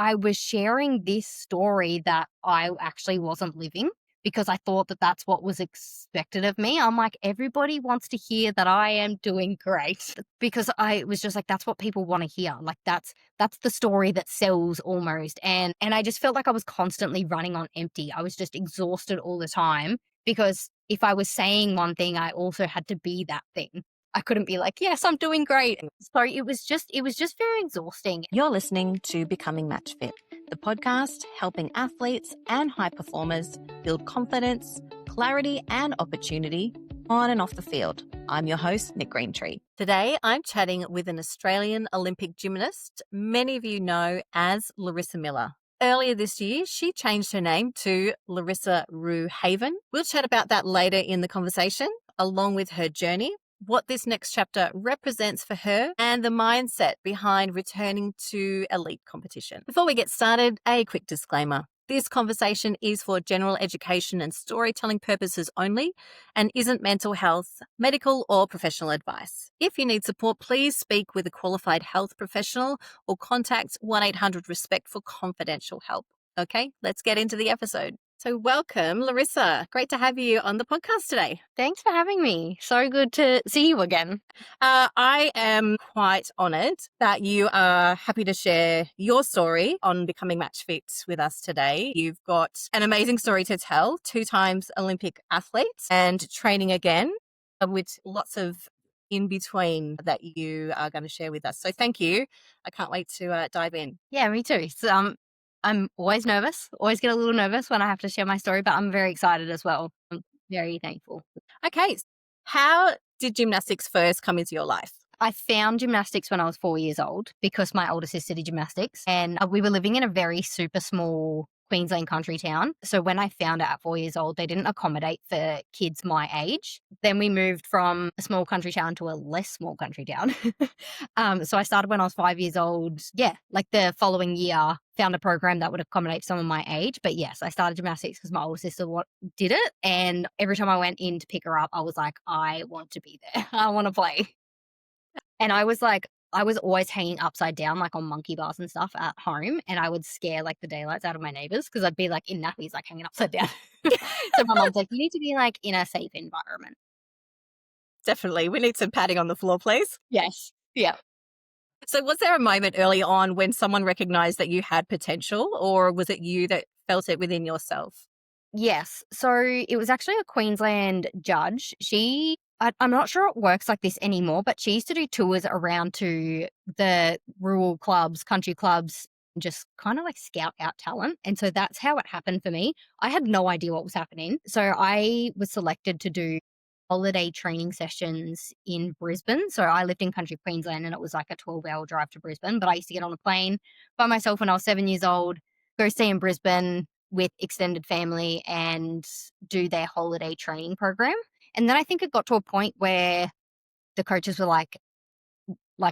I was sharing this story that I actually wasn't living because I thought that that's what was expected of me. I'm like, everybody wants to hear that I am doing great because I was just like, that's what people want to hear. Like that's the story that sells almost. And I just felt like I was constantly running on empty. I was just exhausted all the time because if I was saying one thing, I also had to be that thing. I couldn't be like, yes, I'm doing great. So it was just very exhausting. You're listening to Becoming Match Fit, the podcast helping athletes and high performers build confidence, clarity, and opportunity on and off the field. I'm your host, Nick Greentree. Today, I'm chatting with an Australian Olympic gymnast many of you know as Larrissa Miller. Earlier this year, she changed her name to Larrissa Rue Haven. We'll chat about that later in the conversation, along with her journey, what this next chapter represents for her, and the mindset behind returning to elite competition. Before we get started, a quick disclaimer. This conversation is for general education and storytelling purposes only and isn't mental health, medical, or professional advice. If you need support, please speak with a qualified health professional or contact 1-800-RESPECT for confidential help. Okay, let's get into the episode. So welcome, Larrissa. Great to have you on the podcast today. Thanks for having me. So good to see you again. I am quite honoured that you are happy to share your story on becoming match fit with us today. You've got an amazing story to tell, 2 times Olympic athlete and training again with lots of in between that you are going to share with us. So thank you. I can't wait to dive in. Yeah, me too. So, I'm always nervous, always get a little nervous when I have to share my story, but I'm very excited as well. I'm very thankful. Okay. How did gymnastics first come into your life? I found gymnastics when I was 4 years old because my older sister did gymnastics and we were living in a very super small Queensland country town. So when I found it at 4 years old, they didn't accommodate for kids my age. Then we moved from a small country town to a less small country town. So I started when I was 5 years old. Yeah, like the following year, found a program that would accommodate someone my age. But yes, I started gymnastics because my older sister did it. And every time I went in to pick her up, I was like, I want to be there. I want to play. And I was always hanging upside down, like on monkey bars and stuff at home. And I would scare like the daylights out of my neighbors because I'd be like in nappies, like hanging upside down. So my mom's like, you need to be like in a safe environment. Definitely. We need some padding on the floor, please. Yes. Yeah. So was there a moment early on when someone recognized that you had potential, or was it you that felt it within yourself? Yes. So it was actually a Queensland judge. I'm not sure it works like this anymore, but she used to do tours around to the rural clubs, country clubs, and just kind of like scout out talent. And so that's how it happened for me. I had no idea what was happening. So I was selected to do holiday training sessions in Brisbane. So I lived in country Queensland and it was like a 12-hour drive to Brisbane, but I used to get on a plane by myself when I was 7 years old, go stay in Brisbane with extended family and do their holiday training program. And then I think it got to a point where the coaches were like,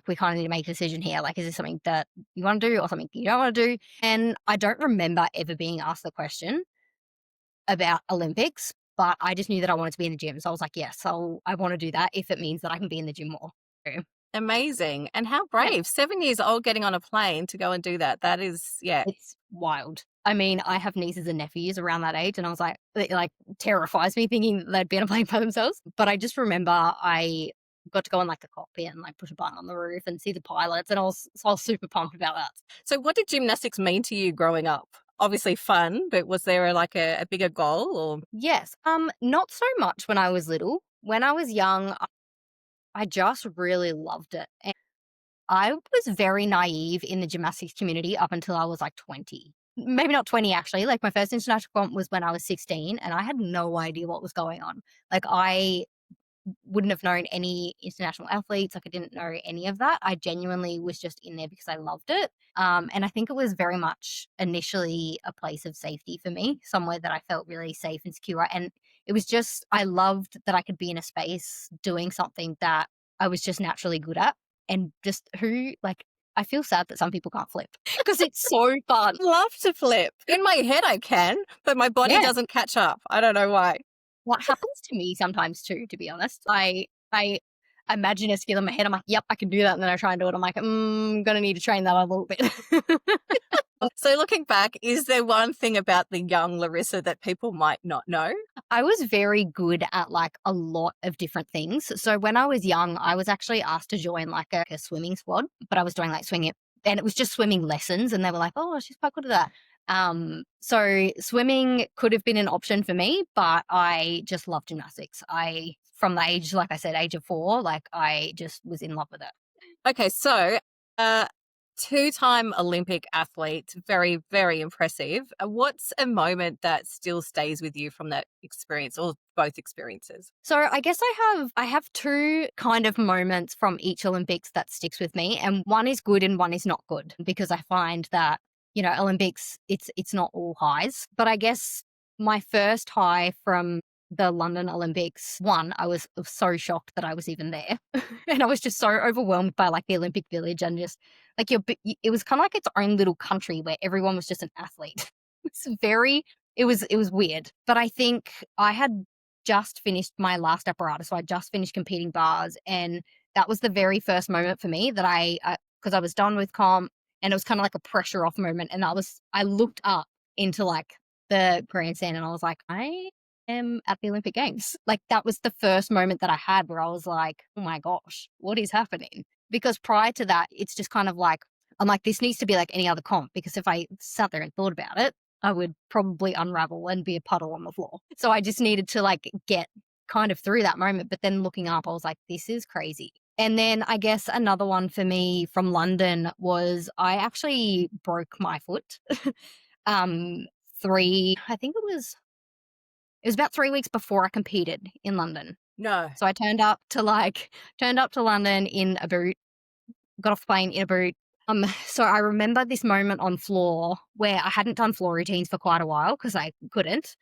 we kind of need to make a decision here. Like, is this something that you want to do or something you don't want to do? And I don't remember ever being asked the question about Olympics, but I just knew that I wanted to be in the gym. So I was like, yes, I want to do that if it means that I can be in the gym more. Amazing. And how brave. Yeah. 7 years old getting on a plane to go and do that. That is, yeah. It's wild. I mean, I have nieces and nephews around that age, and I was like, it like terrifies me thinking that they'd be on a plane by themselves. But I just remember I got to go in like the cockpit and like push a button on the roof and see the pilots, and I was super pumped about that. So what did gymnastics mean to you growing up? Obviously fun, but was there a bigger goal or? Yes. Not so much when I was little. When I was young, I just really loved it. And I was very naive in the gymnastics community up until I was like 20. Maybe not 20 actually. Like my first international comp was when I was 16 and I had no idea what was going on. Like I wouldn't have known any international athletes. Like I didn't know any of that. I genuinely was just in there because I loved it. And I think it was very much initially a place of safety for me, somewhere that I felt really safe and secure. And it was just, I loved that I could be in a space doing something that I was just naturally good at. And just I feel sad that some people can't flip because it's so fun. Love to flip. In my head I can, but my body doesn't catch up. I don't know why. What happens to me sometimes too, to be honest. I imagine a skill in my head. I'm like, yep, I can do that. And then I try and do it. I'm like, I'm going to need to train that a little bit. So looking back, is there one thing about the young Larissa that people might not know? I was very good at like a lot of different things. So when I was young, I was actually asked to join like a swimming squad, but I was doing like swimming and it was just swimming lessons. And they were like, oh, she's quite good at that. So swimming could have been an option for me, but I just love gymnastics. From the age, like I said, age of 4, like I just was in love with it. Okay, so uh, two-time Olympic athlete, very, very impressive. What's a moment that still stays with you from that experience or both experiences? So I guess I have two kind of moments from each Olympics that sticks with me, and one is good and one is not good because I find that Olympics it's not all highs. But I guess my first high from the London Olympics, one, I was so shocked that I was even there, and I was just so overwhelmed by like the Olympic Village and just like it was kind of like its own little country where everyone was just an athlete. It was weird, but I think I had just finished my last apparatus. So I just finished competing bars. And that was the very first moment for me that because I was done with comp and it was kind of like a pressure off moment. And I looked up into like the grandstand and I was like, I am at the Olympic Games. Like that was the first moment that I had where I was like, oh my gosh, what is happening? Because prior to that, it's just kind of like, I'm like, this needs to be like any other comp because if I sat there and thought about it, I would probably unravel and be a puddle on the floor. So I just needed to like get kind of through that moment. But then looking up, I was like, this is crazy. And then I guess another one for me from London was I actually broke my foot. um, I think it was about 3 weeks before I competed in London. No. So I turned up to London in a boot, got off the plane in a boot. So I remember this moment on floor where I hadn't done floor routines for quite a while because I couldn't.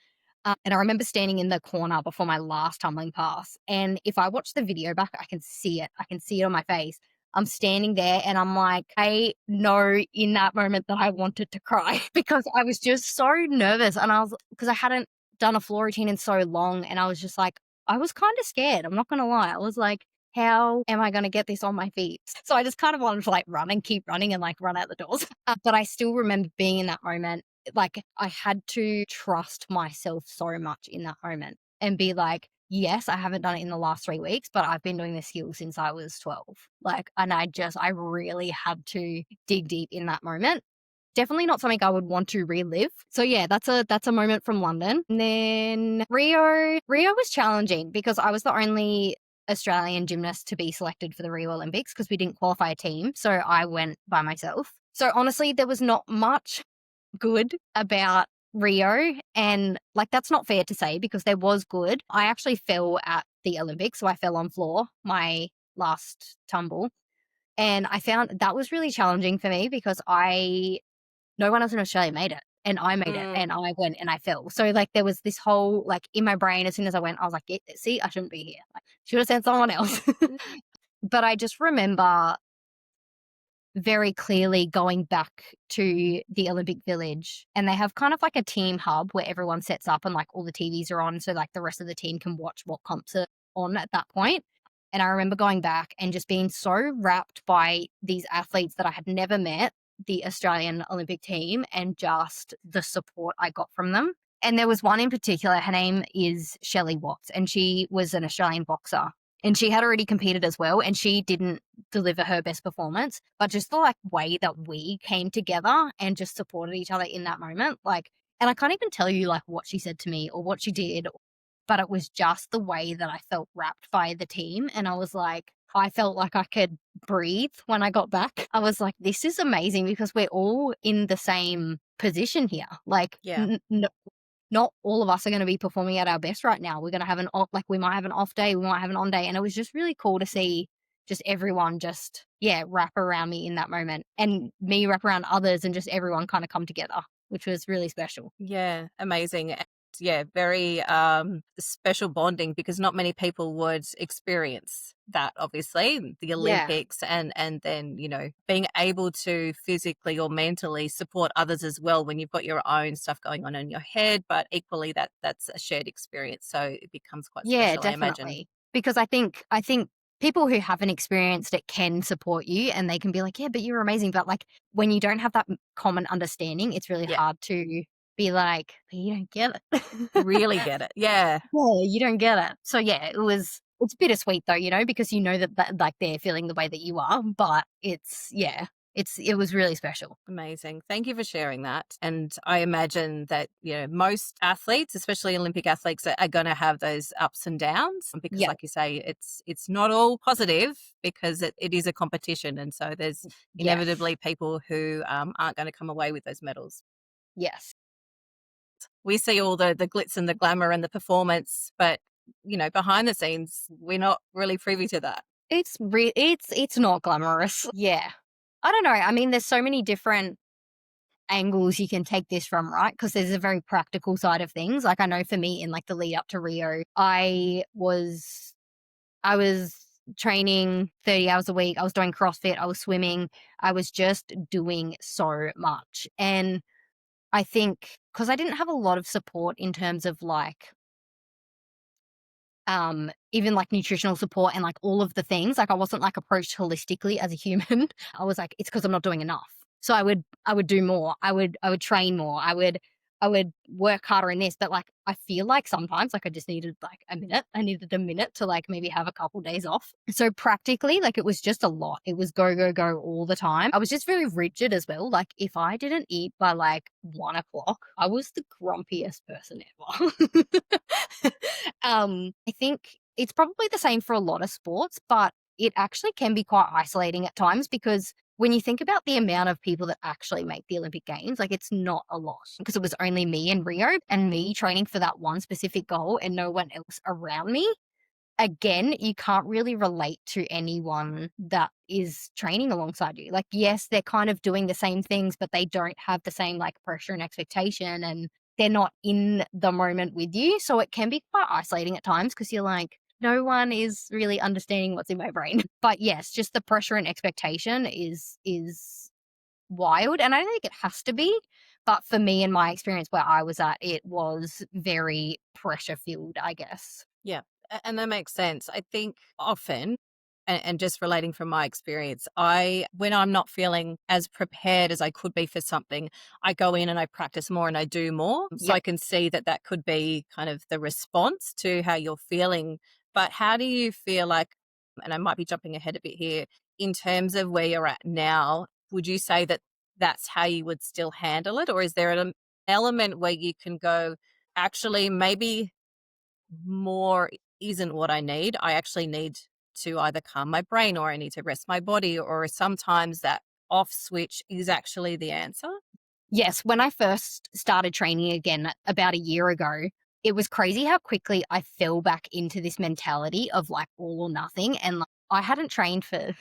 And I remember standing in the corner before my last tumbling pass. And if I watch the video back, I can see it. I can see it on my face. I'm standing there and I'm like, I know in that moment that I wanted to cry because I was just so nervous. And because I hadn't done a floor routine in so long. And I was just like, I was kind of scared. I'm not going to lie. I was like, how am I going to get this on my feet? So I just kind of wanted to like run and keep running and like run out the doors. But I still remember being in that moment. Like I had to trust myself so much in that moment and be like, yes, I haven't done it in the last 3 weeks, but I've been doing this skill since I was 12. Like, and I really had to dig deep in that moment. Definitely not something I would want to relive. So yeah, that's a moment from London. And then Rio was challenging because I was the only Australian gymnast to be selected for the Rio Olympics because we didn't qualify a team. So I went by myself. So honestly, there was not much good about Rio. And like, that's not fair to say because there was good. I actually fell at the Olympics. So I fell on floor my last tumble. And I found that was really challenging for me because no one else in Australia made it. And I made it and I went and I fell. So like there was this whole like in my brain, as soon as I went, I was like, see, I shouldn't be here. Like, should have sent someone else. But I just remember very clearly going back to the Olympic Village and they have kind of like a team hub where everyone sets up and like all the TVs are on. So like the rest of the team can watch what comps are on at that point. And I remember going back and just being so wrapped by these athletes that I had never met, the Australian Olympic team, and just the support I got from them. And there was one in particular, her name is Shelley Watts, and she was an Australian boxer. And she had already competed as well, and she didn't deliver her best performance. But just the like way that we came together and just supported each other in that moment, like, and I can't even tell you like what she said to me or what she did, but it was just the way that I felt wrapped by the team. And I was like, I felt like I could breathe when I got back. I was like, this is amazing because we're all in the same position here. Like, Yeah. not all of us are going to be performing at our best right now. We're going to have an off, like we might have an off day, we might have an on day. And it was just really cool to see just everyone just, yeah, wrap around me in that moment and me wrap around others and just everyone kind of come together, which was really special. Yeah, amazing. And yeah, very special bonding because not many people would experience that, obviously, the Yeah. Olympics and then, being able to physically or mentally support others as well when you've got your own stuff going on in your head, but equally that's a shared experience. So it becomes quite Yeah, special, I imagine. definitely. Because I think people who haven't experienced it can support you and they can be like, "Yeah, but you're amazing." But, like, when you don't have that common understanding, it's really Yeah. hard to be like, "But you don't get it." Really get it. Yeah. Yeah, you don't get it. So, yeah, it's bittersweet though, because you know that, like, they're feeling the way that you are, but it was really special. Amazing. Thank you for sharing that. And I imagine that, most athletes, especially Olympic athletes, are going to have those ups and downs because, Yeah. like you say, it's not all positive because it is a competition. And so there's Yes. inevitably people who aren't going to come away with those medals. Yes. We see all the glitz and the glamour and the performance, but, behind the scenes, we're not really privy to that. It's not glamorous. Yeah. I don't know. I mean, there's so many different angles you can take this from, right? Because there's a very practical side of things. Like, I know for me in, like, the lead up to Rio, I was training 30 hours a week. I was doing CrossFit, I was swimming. I was just doing so much. And I think because I didn't have a lot of support in terms of, like, even, like, nutritional support and, like, all of the things, like, I wasn't, like, approached holistically as a human. I was like, "It's because 'cause I'm not doing enough." So I would do more. I would train more. I would work harder in this, but, like, I feel like sometimes, like, I just needed, like, a minute. I needed a minute to, like, maybe have a couple days off. So practically, like, it was just a lot. It was go, go, go all the time. I was just very rigid as well. Like, if I didn't eat by, like, 1 o'clock, I was the grumpiest person ever. I think it's probably the same for a lot of sports, but it actually can be quite isolating at times because when you think about the amount of people that actually make the Olympic Games, like, it's not a lot because it was only me in Rio and me training for that one specific goal and no one else around me. Again, you can't really relate to anyone that is training alongside you. Like, yes, they're kind of doing the same things, but they don't have the same, like, pressure and expectation, and they're not in the moment with you. So it can be quite isolating at times because you're like, no one is really understanding what's in my brain. But yes, just the pressure and expectation is wild. And I don't think it has to be. But for me and my experience where I was at, it was very pressure filled, I guess. Yeah, and that makes sense. I think often, and just relating from my experience, when I'm not feeling as prepared as I could be for something, I go in and I practice more and I do more. So Yep. I can see that could be kind of the response to how you're feeling. But how do you feel like, and I might be jumping ahead a bit here, in terms of where you're at now, would you say that that's how you would still handle it? Or is there an element where you can go, actually, maybe more isn't what I need. I actually need to either calm my brain or I need to rest my body, or sometimes that off switch is actually the answer. Yes, when I first started training again about a year ago, it was crazy how quickly I fell back into this mentality of, like, all or nothing. And, like, I hadn't trained for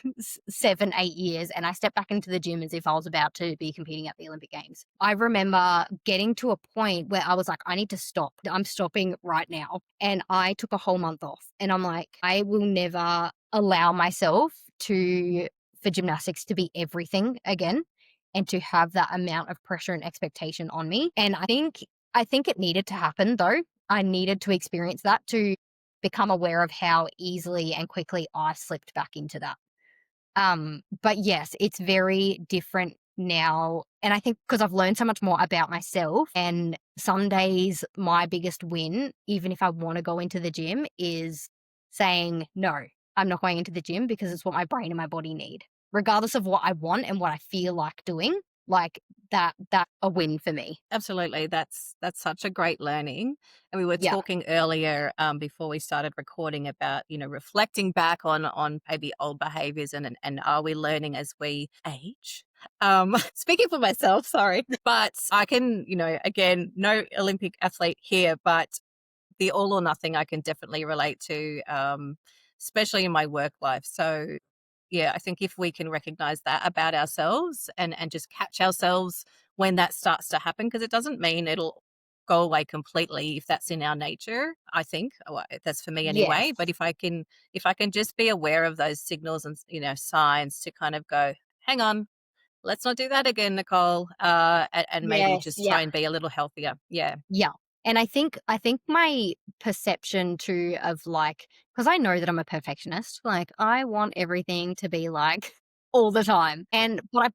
7, 8 years, and I stepped back into the gym as if I was about to be competing at the Olympic Games. I remember getting to a point where I was like, I need to stop. I'm stopping right now. And I took a whole month off. And I'm like, I will never allow myself for gymnastics to be everything again and to have that amount of pressure and expectation on me. And I think it needed to happen though. I needed to experience that to become aware of how easily and quickly I slipped back into that. But yes, it's very different now. And I think because I've learned so much more about myself, and some days my biggest win, even if I want to go into the gym, is saying, no, I'm not going into the gym because it's what my brain and my body need. Regardless of what I want and what I feel like doing, like that a win for me. Absolutely. That's such a great learning. And we were Yeah. talking earlier before we started recording about, reflecting back on maybe old behaviors and are we learning as we age? Speaking for myself, sorry. But I can, again, no Olympic athlete here, but the all or nothing I can definitely relate to, especially in my work life. So yeah, I think if we can recognize that about ourselves and just catch ourselves when that starts to happen, because it doesn't mean it'll go away completely if that's in our nature, I think. Well, that's for me Yes. anyway. But if I can just be aware of those signals and signs to kind of go, hang on, let's not do that again, Nicole, and maybe Yes. just Yeah. try and be a little healthier. Yeah. Yeah. And I think my perception too of like, because I know that I'm a perfectionist, like I want everything to be like all the time. And but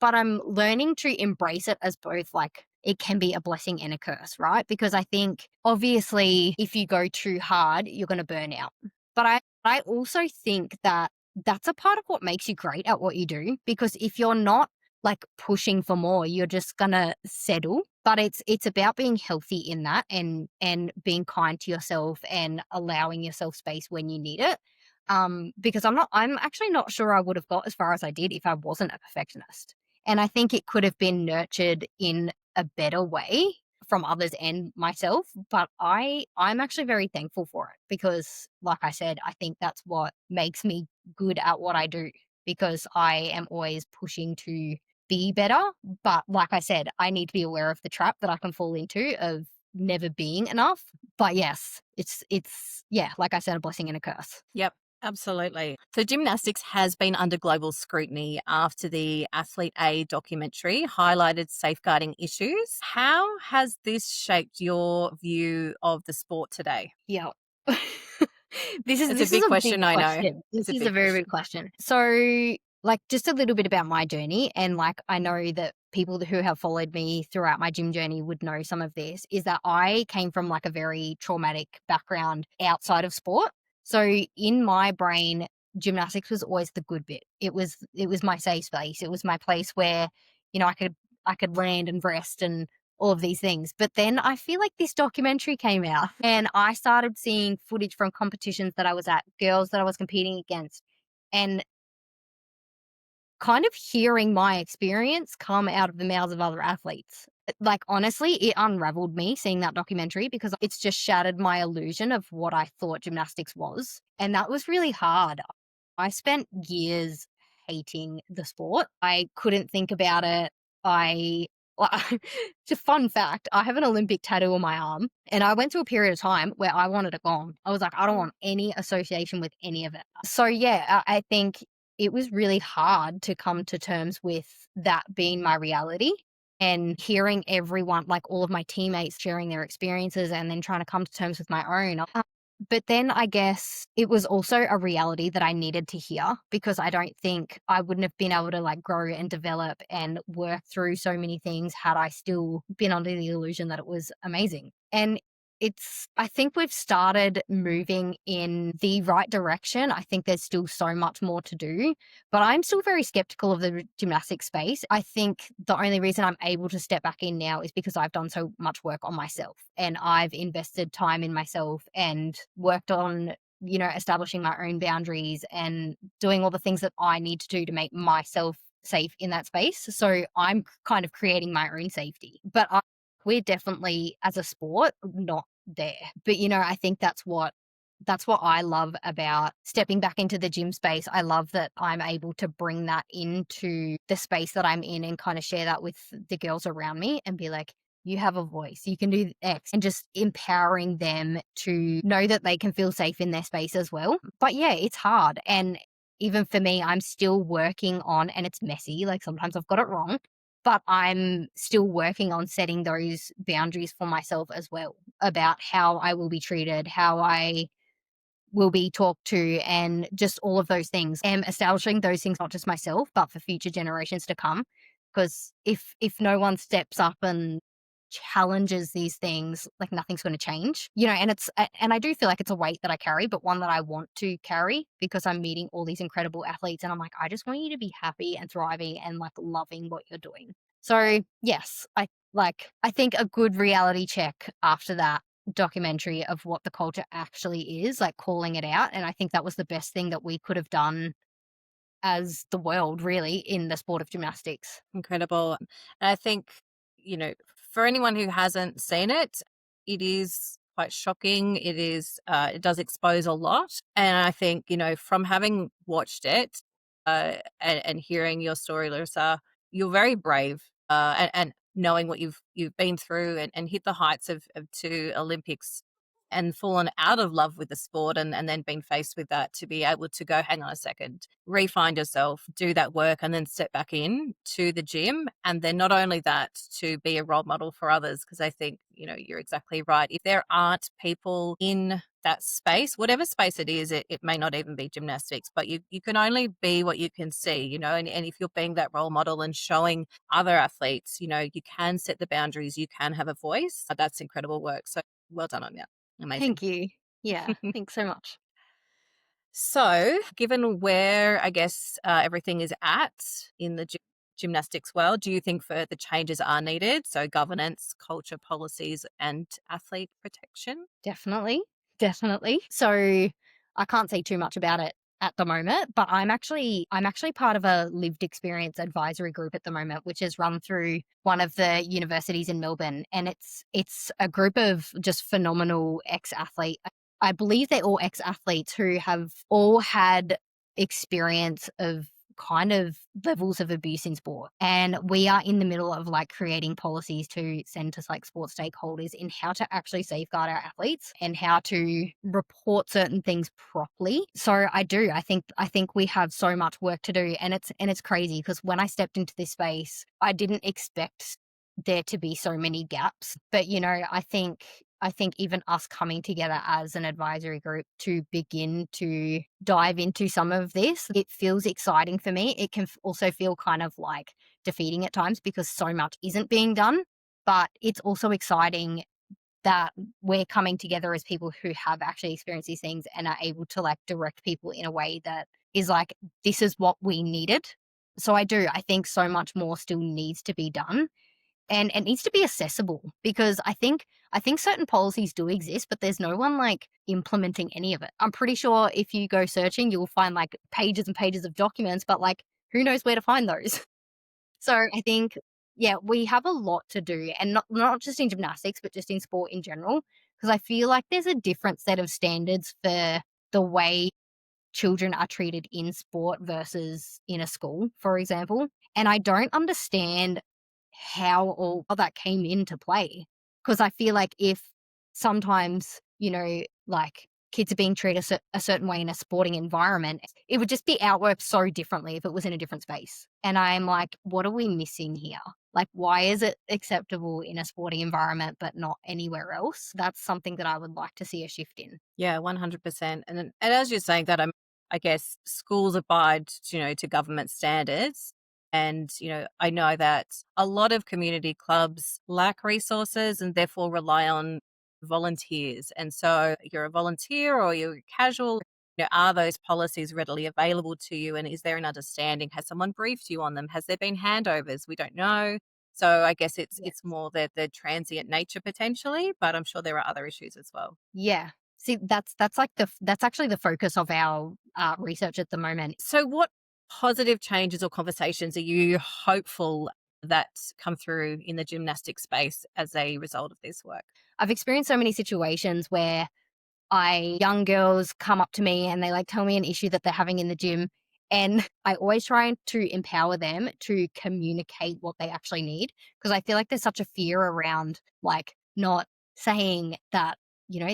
I'm learning to embrace it as both like it can be a blessing and a curse, right? Because I think obviously if you go too hard, you're gonna burn out. But I also think that that's a part of what makes you great at what you do. Because if you're not like pushing for more, you're just gonna settle. But it's about being healthy in that and being kind to yourself and allowing yourself space when you need it. Because I'm actually not sure I would have got as far as I did if I wasn't a perfectionist. And I think it could have been nurtured in a better way from others and myself. But I'm actually very thankful for it because like I said, I think that's what makes me good at what I do because I am always pushing to be better. But like I said, I need to be aware of the trap that I can fall into of never being enough. But yes, it's yeah, like I said, a blessing and a curse. Yep, absolutely. So, gymnastics has been under global scrutiny after the Athlete A documentary highlighted safeguarding issues. How has this shaped your view of the sport today? Yeah. This is It's a this is big a question, big I know. question. This It's a is a big very question. big question. So, like, just a little bit about my journey, and like, I know that people who have followed me throughout my gym journey would know some of this. Is that I came from like a very traumatic background outside of sport. So, in my brain, gymnastics was always the good bit. It was my safe space. It was my place where, I could land and rest and all of these things. But then I feel like this documentary came out and I started seeing footage from competitions that I was at, girls that I was competing against, and kind of hearing my experience come out of the mouths of other athletes. Like, honestly, it unraveled me seeing that documentary because it's just shattered my illusion of what I thought gymnastics was. And that was really hard. I spent years hating the sport. I couldn't think about it. I It's a fun fact, I have an Olympic tattoo on my arm, and I went through a period of time where I wanted it gone. I was like, I don't want any association with any of it. So yeah, I think it was really hard to come to terms with that being my reality and hearing everyone, like all of my teammates sharing their experiences and then trying to come to terms with my own. But then I guess it was also a reality that I needed to hear because I don't think I wouldn't have been able to like grow and develop and work through so many things had I still been under the illusion that it was amazing. And I think we've started moving in the right direction. I think there's still so much more to do, but I'm still very skeptical of the gymnastics space. I think the only reason I'm able to step back in now is because I've done so much work on myself and I've invested time in myself and worked on, establishing my own boundaries and doing all the things that I need to do to make myself safe in that space. So I'm kind of creating my own safety. But we're definitely as a sport not there. But I think that's what I love about stepping back into the gym space. I love that I'm able to bring that into the space that I'm in and kind of share that with the girls around me and be like, you have a voice, you can do X, and just empowering them to know that they can feel safe in their space as well. But yeah, it's hard. And even for me, I'm still working on, and it's messy. Like sometimes I've got it wrong, but I'm still working on setting those boundaries for myself as well about how I will be treated, how I will be talked to, and just all of those things, and establishing those things not just myself but for future generations to come. Because if no one steps up and challenges these things, like nothing's going to change, and I do feel like it's a weight that I carry, but one that I want to carry because I'm meeting all these incredible athletes and I'm like, I just want you to be happy and thriving and like loving what you're doing. So yes, I think a good reality check after that documentary of what the culture actually is, like calling it out. And I think that was the best thing that we could have done as the world, really, in the sport of gymnastics. Incredible. And I think, for anyone who hasn't seen it, it is quite shocking. It does expose a lot. And I think, from having watched it and hearing your story, Larissa, you're very brave and knowing what you've been through and hit the heights of two Olympics and fallen out of love with the sport and then been faced with that, to be able to go, hang on a second, re-find yourself, do that work, and then step back in to the gym. And then not only that, to be a role model for others, because I think, you're exactly right. If there aren't people in that space, whatever space it is, it may not even be gymnastics, but you can only be what you can see, and if you're being that role model and showing other athletes, you can set the boundaries, you can have a voice. That's incredible work. So well done on that. Amazing. Thank you. Yeah, thanks so much. So, given where I guess everything is at in the gymnastics world, do you think further changes are needed? So, governance, culture, policies, and athlete protection? Definitely. Definitely. So I can't say too much about it at the moment, but I'm actually part of a lived experience advisory group at the moment, which is run through one of the universities in Melbourne. And it's a group of just phenomenal ex-athlete. I believe they're all ex-athletes who have all had experience of kind of levels of abuse in sport. And we are in the middle of like creating policies to send to like sports stakeholders in how to actually safeguard our athletes and how to report certain things properly. So I think we have so much work to do, and it's crazy because when I stepped into this space, I didn't expect there to be so many gaps. But I think even us coming together as an advisory group to begin to dive into some of this, it feels exciting for me. It can also feel kind of like defeating at times because so much isn't being done. But it's also exciting that we're coming together as people who have actually experienced these things and are able to like direct people in a way that is like, this is what we needed. So I think so much more still needs to be done, and it needs to be accessible because I think certain policies do exist, but there's no one like implementing any of it. I'm pretty sure if you go searching, you'll find like pages and pages of documents, but like who knows where to find those? So I think, yeah, we have a lot to do, and not just in gymnastics, but just in sport in general, because I feel like there's a different set of standards for the way children are treated in sport versus in a school, for example. And I don't understand how all of that came into play. Because I feel like if sometimes, like kids are being treated a certain way in a sporting environment, it would just be outworked so differently if it was in a different space. And I'm like, what are we missing here? Like, why is it acceptable in a sporting environment but not anywhere else? That's something that I would like to see a shift in. Yeah, 100%. And as you're saying that, I guess schools abide, to government standards. And, I know that a lot of community clubs lack resources and therefore rely on volunteers. And so you're a volunteer or you're casual, are those policies readily available to you? And is there an understanding? Has someone briefed you on them? Has there been handovers? We don't know. So I guess it's Yes. more the transient nature potentially, but I'm sure there are other issues as well. Yeah. See, that's actually the focus of our research at the moment. So, what positive changes or conversations are you hopeful that come through in the gymnastic space as a result of this work? I've experienced so many situations where young girls come up to me and they like tell me an issue that they're having in the gym. And I always try to empower them to communicate what they actually need. Because I feel like there's such a fear around like not saying that,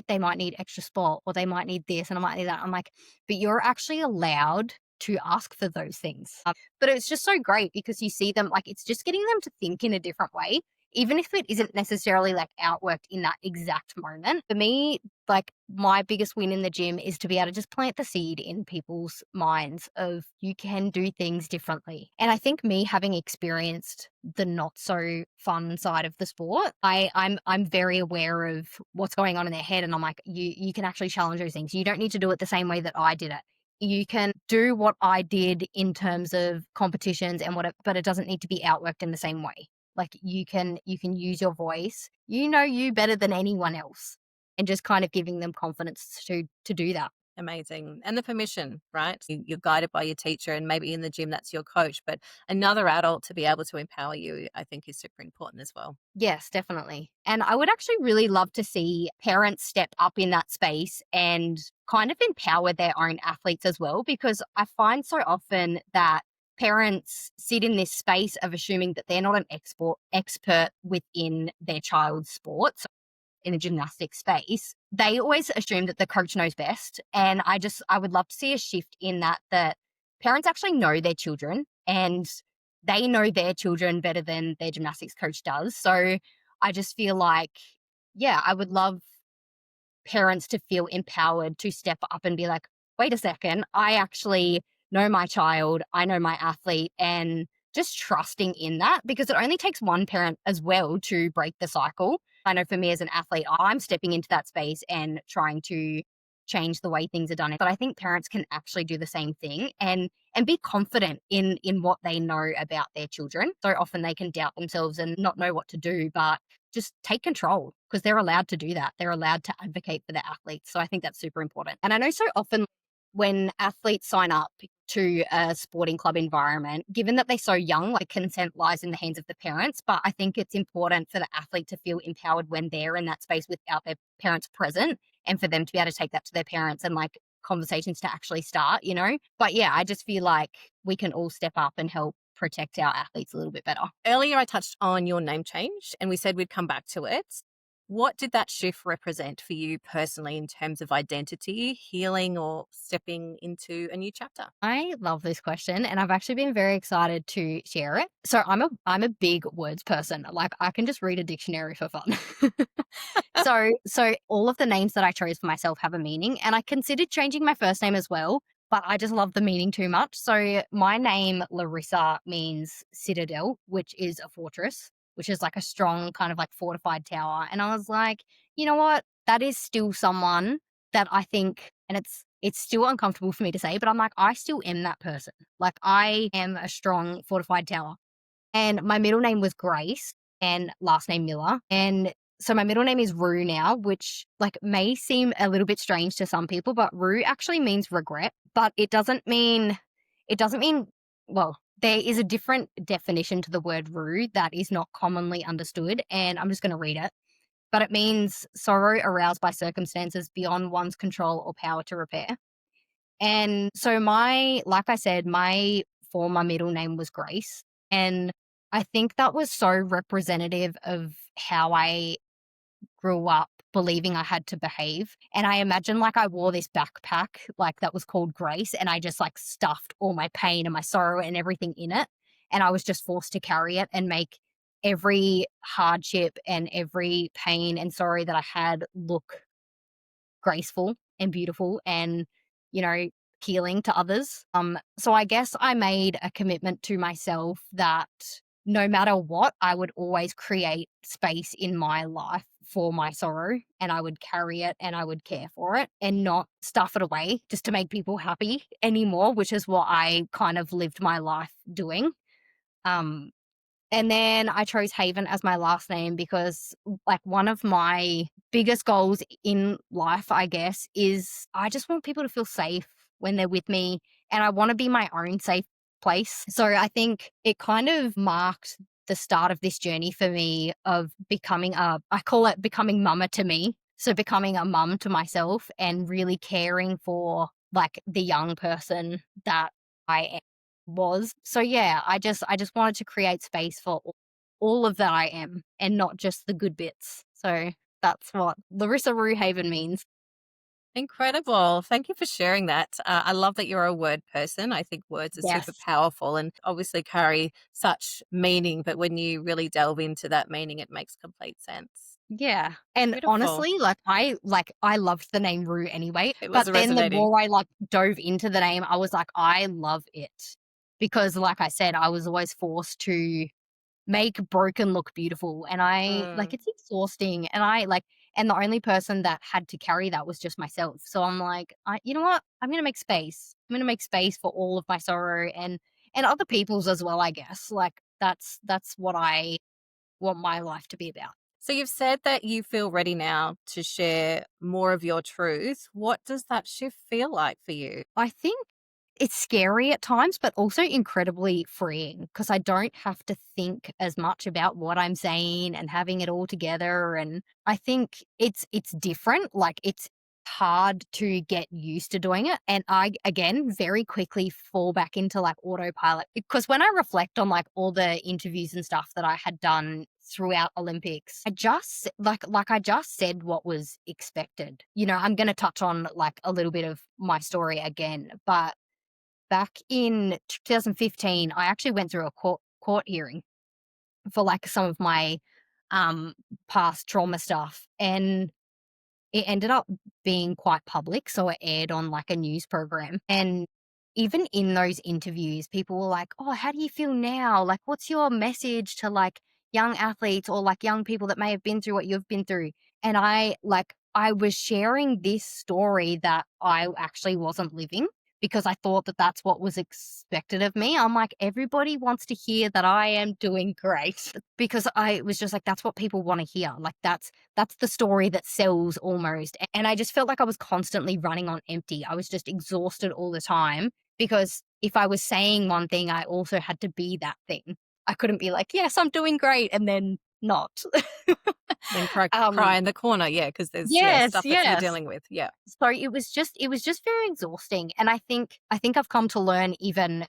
they might need extra sport or they might need this and I might need that. I'm like, but you're actually allowed to ask for those things. But it's just so great because you see them like it's just getting them to think in a different way. Even if it isn't necessarily like outworked in that exact moment. For me, like my biggest win in the gym is to be able to just plant the seed in people's minds of you can do things differently. And I think me having experienced the not so fun side of the sport, I'm very aware of what's going on in their head. And I'm like, you can actually challenge those things. You don't need to do it the same way that I did it. You can do what I did in terms of competitions and but it doesn't need to be outworked in the same way. Like you can use your voice. You know you better than anyone else. And just kind of giving them confidence to do that. Amazing. And the permission, right? You're guided by your teacher, and maybe in the gym, that's your coach, but another adult to be able to empower you, I think is super important as well. Yes, definitely. And I would actually really love to see parents step up in that space and kind of empower their own athletes as well, because I find so often that parents sit in this space of assuming that they're not an expert within their child's sport. in a gymnastic space, they always assume that the coach knows best. And I would love to see a shift in that parents actually know their children and they know their children better than their gymnastics coach does. So I just feel like, yeah, I would love parents to feel empowered to step up and be like, wait a second, I actually know my child, I know my athlete, and just trusting in that because it only takes one parent as well to break the cycle. I know for me as an athlete, I'm stepping into that space and trying to change the way things are done. But I think parents can actually do the same thing and be confident in what they know about their children. So often they can doubt themselves and not know what to do, but just take control because they're allowed to do that. They're allowed to advocate for their athletes. So I think that's super important. And I know so often when athletes sign up to a sporting club environment, given that they're so young, like consent lies in the hands of the parents. But I think it's important for the athlete to feel empowered when they're in that space without their parents present and for them to be able to take that to their parents and like conversations to actually start, you know? But yeah, I just feel like we can all step up and help protect our athletes a little bit better. Earlier, I touched on your name change and we said we'd come back to it. What did that shift represent for you personally in terms of identity, healing, or stepping into a new chapter? I love this question and I've actually been very excited to share it. So I'm a big words person. Like I can just read a dictionary for fun. So all of the names that I chose for myself have a meaning and I considered changing my first name as well, but I just love the meaning too much. So my name Larrissa means citadel, which is a fortress, which is like a strong kind of like fortified tower. And I was like, you know what? That is still someone that I think, and it's still uncomfortable for me to say, but I'm like, I still am that person. Like I am a strong fortified tower. And my middle name was Grace and last name Miller. And so my middle name is Rue now, which like may seem a little bit strange to some people, but Rue actually means regret, but it doesn't mean, well, there is a different definition to the word rue that is not commonly understood. And I'm just going to read it. But it means sorrow aroused by circumstances beyond one's control or power to repair. And so like I said, my former middle name was Grace. And I think that was so representative of how I grew up believing I had to behave. And I imagine like I wore this backpack like that was called Grace and I just like stuffed all my pain and my sorrow and everything in it. And I was just forced to carry it and make every hardship and every pain and sorrow that I had look graceful and beautiful and, you know, healing to others. So I guess I made a commitment to myself that no matter what, I would always create space in my life for my sorrow and I would carry it and I would care for it and not stuff it away just to make people happy anymore, which is what I kind of lived my life doing. Um, and then I chose Haven as my last name because, like, one of my biggest goals in life, I guess, is I just want people to feel safe when they're with me and I want to be my own safe place. So I think it kind of marked the start of this journey for me of I call it becoming mama to me. So becoming a mum to myself and really caring for like the young person that I was. So yeah, I just wanted to create space for all of that I am and not just the good bits. So that's what Larrissa Rue Haven means. Incredible. Thank you for sharing that. I love that you're a word person. I think words are super Yes. powerful and obviously carry such meaning, but when you really delve into that meaning, it makes complete sense. Yeah. And Beautiful. honestly, I loved the name Rue anyway. It was But then the resonating. more I like dove into the name, I was like, I love it. Because like I said, I was always forced to make broken look beautiful. And I like Mm. it's exhausting. And the only person that had to carry that was just myself. So I'm like, you know what? I'm gonna make space. I'm gonna make space for all of my sorrow and other people's as well, I guess. Like that's what I want my life to be about. So you've said that you feel ready now to share more of your truth. What does that shift feel like for you? I think it's scary at times, but also incredibly freeing because I don't have to think as much about what I'm saying and having it all together. And I think it's different. Like it's hard to get used to doing it. And I again very quickly fall back into like autopilot because when I reflect on like all the interviews and stuff that I had done throughout Olympics. I just like I just said what was expected. I'm going to touch on like a little bit of my story again, but back in 2015, I actually went through a court hearing for like some of my um past trauma stuff, and it ended up being quite public, so it aired on, like, a news program, and even in those interviews, people were like, "Oh, how do you feel now? Like, what's your message to, like, young athletes or, like, young people that may have been through what you've been through?" And I was sharing this story that I actually wasn't living because I thought that that's what was expected of me. I'm like, "Everybody wants to hear that I am doing great," because I was just like, "That's what people wanna hear." Like, that's the story that sells almost. And I just felt like I was constantly running on empty. I was just exhausted all the time because if I was saying one thing, I also had to be that thing. I couldn't be like, yes, I'm doing great, and then not. Then cry, um, cry in the corner. Yeah. Cause there's, yes, stuff that you're yes. dealing with. Yeah. So it was just very exhausting. And I think I've come to learn even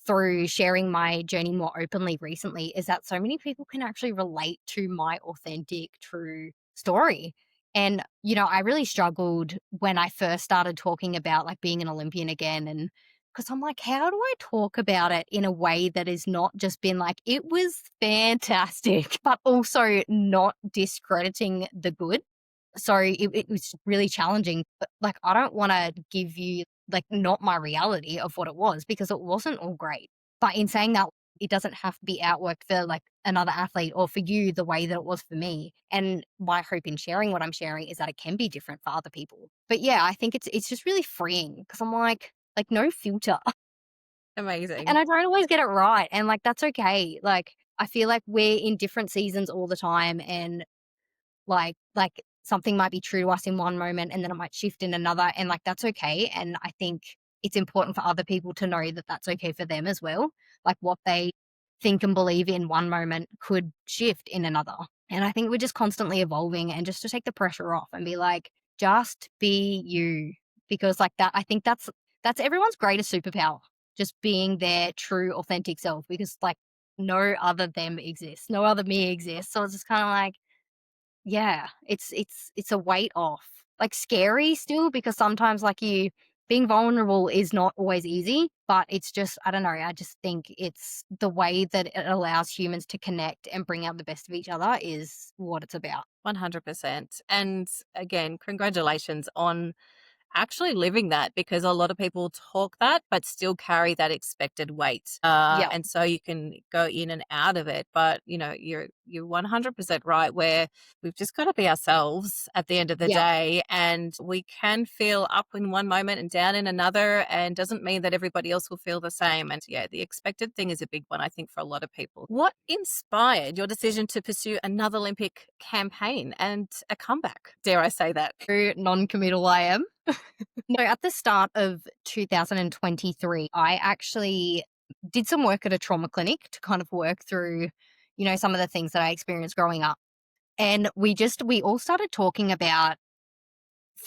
through sharing my journey more openly recently is that so many people can actually relate to my authentic, true story. And, I really struggled when I first started talking about like being an Olympian again. And because I'm like, how do I talk about it in a way that is not just been like, it was fantastic, but also not discrediting the good? So it was really challenging, but, like, I don't wanna give you, like, not my reality of what it was because it wasn't all great. But in saying that, it doesn't have to be outworked for, like, another athlete or for you the way that it was for me. And my hope in sharing what I'm sharing is that it can be different for other people. But, yeah, I think it's just really freeing because 'cause I'm like, no filter. Amazing. And I don't always get it right, and, like, that's okay. Like, I feel like we're in different seasons all the time, and like something might be true to us in one moment and then it might shift in another, and like that's okay. And I think it's important for other people to know that that's okay for them as well. Like what they think and believe in one moment could shift in another. And I think we're just constantly evolving, and just to take the pressure off and be like, just be you. Because like that, I think that's everyone's greatest superpower. Just being their true authentic self, because like no other them exists. No other me exists. So it's just kind of like, yeah, it's a weight off. Like, scary still because sometimes, like, you being vulnerable is not always easy, but it's just I don't know, I just think it's the way that it allows humans to connect and bring out the best of each other is what it's about. 100%. And again, congratulations on actually living that, because a lot of people talk that but still carry that expected weight, Yeah, and so you can go in and out of it. But you're 100% right, where we've just got to be ourselves at the end of the yeah. day, and we can feel up in one moment and down in another, and doesn't mean that everybody else will feel the same. And yeah, the expected thing is a big one, I think, for a lot of people. What inspired your decision to pursue another Olympic campaign and a comeback, dare I say that? Very non-committal I am. No, at the start of 2023, I actually did some work at a trauma clinic to kind of work through, some of the things that I experienced growing up. And we all started talking about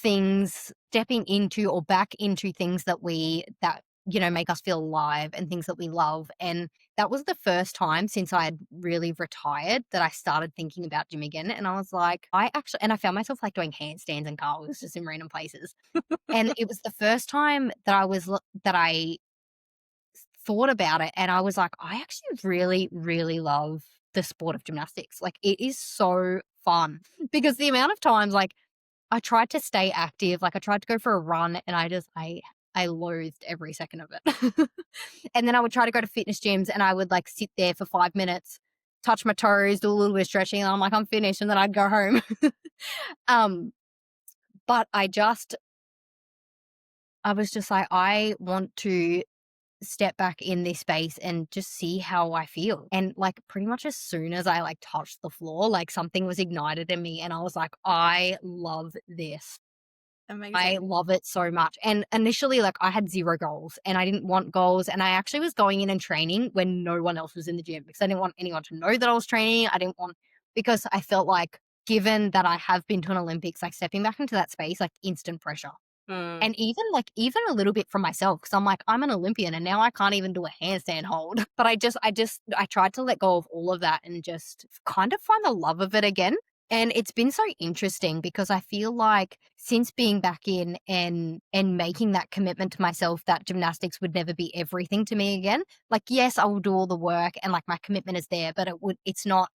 things, stepping into or back into things that make us feel alive and things that we love. And that was the first time since I had really retired that I started thinking about gym again. And I was like, I found myself like doing handstands and cartwheels just in random places. And it was the first time that that I thought about it, and I was like, I actually really, really love the sport of gymnastics. Like, it is so fun because the amount of times, like, I tried to stay active, like, I tried to go for a run, and I loathed every second of it. And then I would try to go to fitness gyms, and I would, like, sit there for 5 minutes, touch my toes, do a little bit of stretching, and I'm like, "I'm finished," and then I'd go home. Um, but I was just like, I want to step back in this space and just see how I feel. And like pretty much as soon as I like touched the floor, like something was ignited in me and I was like, I love this. I Amazing. love it so much. And initially, like I had zero goals and I didn't want goals. And I actually was going in and training when no one else was in the gym because I didn't want anyone to know that I was training. Because I felt like given that I have been to an Olympics, like stepping back into that space, like instant pressure. And even a little bit from myself, because I'm like, I'm an Olympian and now I can't even do a handstand hold. But I tried to let go of all of that and just kind of find the love of it again. And it's been so interesting because I feel like since being back in and making that commitment to myself that gymnastics would never be everything to me again. Like, yes, I will do all the work and like my commitment is there, but it's not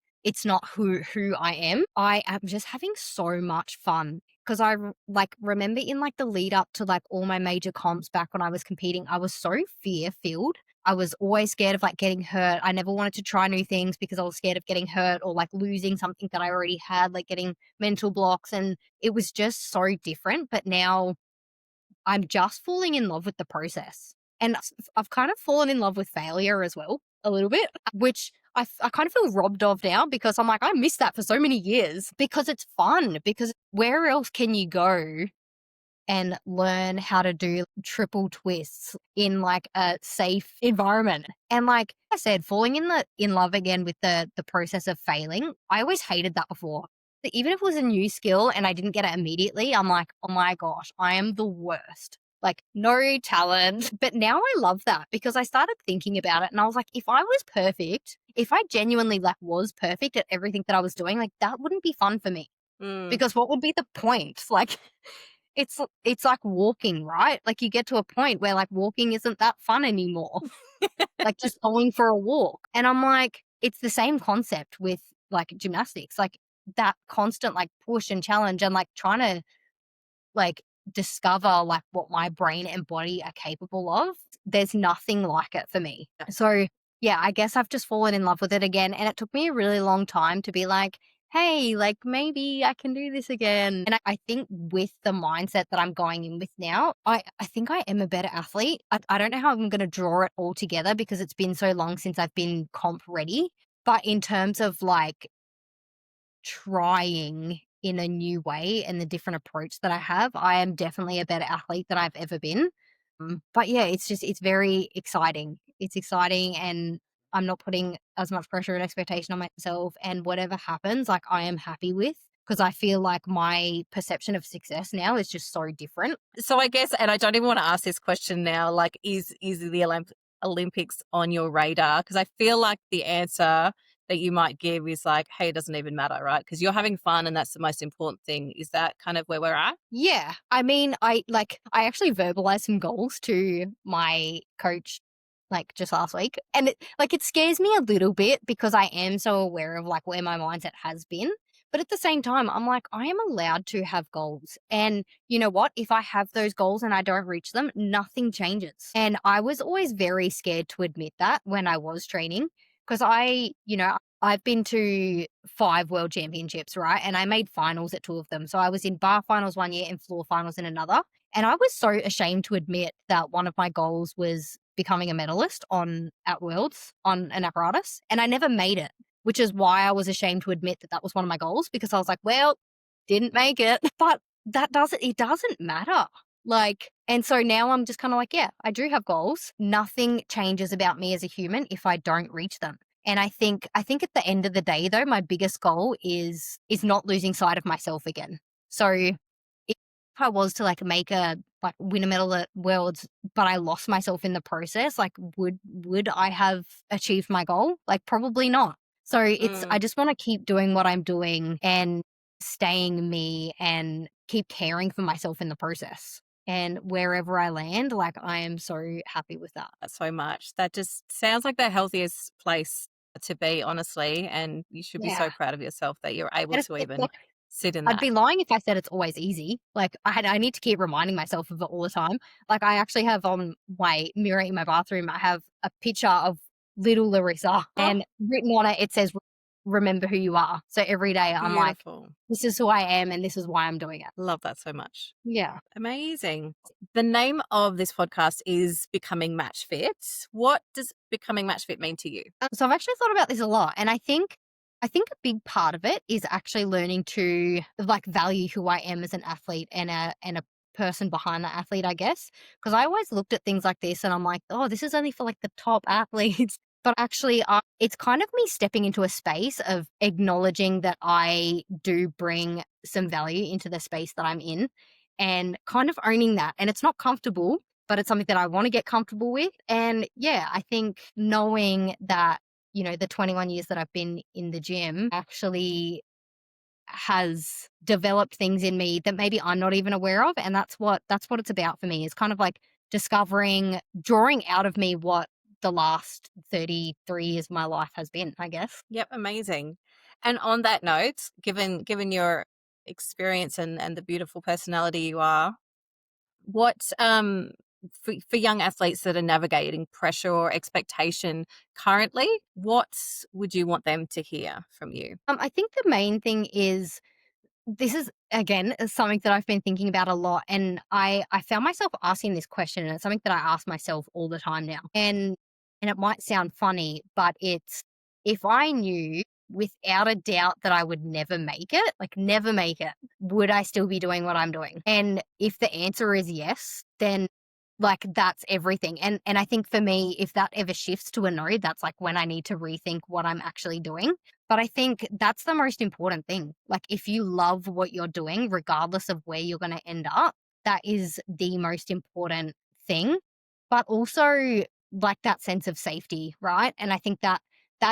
who I am. I am just having so much fun because like remember in like the lead up to like all my major comps back when I was competing, I was so fear filled. I was always scared of like getting hurt. I never wanted to try new things because I was scared of getting hurt or like losing something that I already had, like getting mental blocks. And it was just so different. But now I'm just falling in love with the process. And I've kind of fallen in love with failure as well, a little bit, which I kind of feel robbed of now because I'm like, I missed that for so many years because it's fun. Because where else can you go and learn how to do triple twists in like a safe environment? And like I said, falling in love again with the process of failing. I always hated that before. Even if it was a new skill and I didn't get it immediately, I'm like, oh my gosh, I am the worst. Like no talent. But now I love that because I started thinking about it and I was like, if I was perfect, if I genuinely like was perfect at everything that I was doing, like that wouldn't be fun for me. Mm. Because what would be the point? Like it's like walking, right? Like you get to a point where like walking isn't that fun anymore. Like just going for a walk. And I'm like, it's the same concept with like gymnastics, like that constant like push and challenge and like trying to like discover like what my brain and body are capable of. There's nothing like it for me. So yeah, I guess I've just fallen in love with it again. And it took me a really long time to be like, hey, like maybe I can do this again. And I think with the mindset that I'm going in with now, I think I am a better athlete. I don't know how I'm going to draw it all together because it's been so long since I've been comp ready. But in terms of like trying in a new way and the different approach that I have, I am definitely a better athlete than I've ever been. But yeah, it's very exciting. It's exciting and I'm not putting as much pressure and expectation on myself. And whatever happens, like I am happy with because I feel like my perception of success now is just so different. So I guess, and I don't even want to ask this question now, like, is the Olympics on your radar? Because I feel like the answer that you might give is like, hey, it doesn't even matter, right? Because you're having fun and that's the most important thing. Is that kind of where we're at? Yeah. I mean, I actually verbalized some goals to my coach like just last week. And it scares me a little bit because I am so aware of like where my mindset has been. But at the same time, I'm like, I am allowed to have goals. And you know what? If I have those goals and I don't reach them, nothing changes. And I was always very scared to admit that when I was training because I've been to 5 world championships, right? And I made finals at 2 of them. So I was in bar finals one year and floor finals in another. And I was so ashamed to admit that one of my goals was becoming a medalist at Worlds on an apparatus. And I never made it, which is why I was ashamed to admit that that was one of my goals because I was like, well, didn't make it. But it doesn't matter. Like, and so now I'm just kind of like, yeah, I do have goals. Nothing changes about me as a human if I don't reach them. And I think at the end of the day though, my biggest goal is not losing sight of myself again. So if I was to like win a medal at Worlds, but I lost myself in the process, like would I have achieved my goal? Like probably not. So I just want to keep doing what I'm doing and staying me and keep caring for myself in the process. And wherever I land, like I am so happy with that. So much. That just sounds like the healthiest place to be, honestly. And you should be so Yeah. proud of yourself that you're able And to it's even like sit in I'd that. be lying if I said it's always easy. Like I need to keep reminding myself of it all the time. Like I actually have on my mirror in my bathroom, I have a picture of little Larissa Oh, and written on it, it says, remember who you are. So every day I'm like, beautiful. this is who I am and this is why I'm doing it. Love that so much. Yeah. Amazing. The name of this podcast is Becoming Match Fit. What does becoming match fit mean to you? So I've actually thought about this a lot. And I think a big part of it is actually learning to like value who I am as an athlete and a person behind that athlete, I guess. Because I always looked at things like this and I'm like, oh, this is only for like the top athletes. But actually, it's kind of me stepping into a space of acknowledging that I do bring some value into the space that I'm in and kind of owning that. And it's not comfortable, but it's something that I want to get comfortable with. And yeah, I think knowing that, the 21 years that I've been in the gym actually has developed things in me that maybe I'm not even aware of. And that's what it's about for me, is kind of like discovering, drawing out of me what the last 33 years of my life has been, I guess. Yep, amazing. And on that note, given your experience and the beautiful personality you are, what for young athletes that are navigating pressure or expectation currently, what would you want them to hear from you? I think the main thing is, this is again something that I've been thinking about a lot, and I found myself asking this question, and it's something that I ask myself all the time now. And it might sound funny, but it's, if I knew without a doubt that I would never make it, like never make it, would I still be doing what I'm doing? And if the answer is yes, then like that's everything. And I think for me, if that ever shifts to a no, that's like when I need to rethink what I'm actually doing. But I think that's the most important thing. Like if you love what you're doing, regardless of where you're going to end up, that is the most important thing. But also like that sense of safety, right? And I think that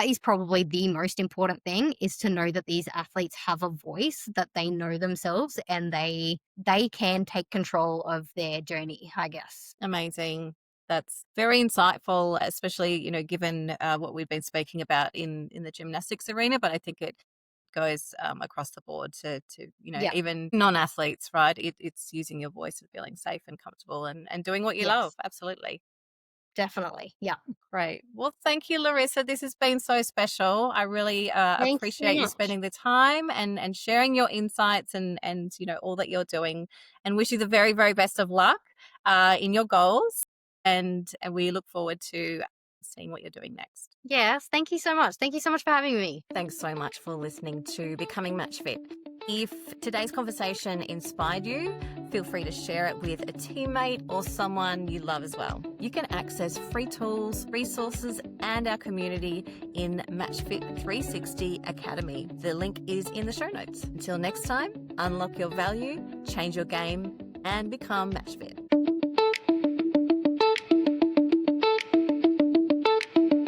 is probably the most important thing, is to know that these athletes have a voice, that they know themselves, and they can take control of their journey, I guess. Amazing. That's very insightful, especially, given what we've been speaking about in the gymnastics arena, but I think it goes across the board to Yeah. even non-athletes, right? It's using your voice and feeling safe and comfortable and doing what you love. Yes, Absolutely. definitely. Yeah. Great. Well, thank you, Larissa. This has been so special. I really Thank you so appreciate you much. spending the time and sharing your insights and all that you're doing, and wish you the very, very best of luck in your goals. And we look forward to seeing what you're doing next. Yes, thank you so much. Thank you so much for having me. Thanks so much for listening to Becoming Match Fit. If today's conversation inspired you, feel free to share it with a teammate or someone you love as well. You can access free tools, resources, and our community in MatchFit 360 Academy. The link is in the show notes. Until next time, unlock your value, change your game, and become MatchFit.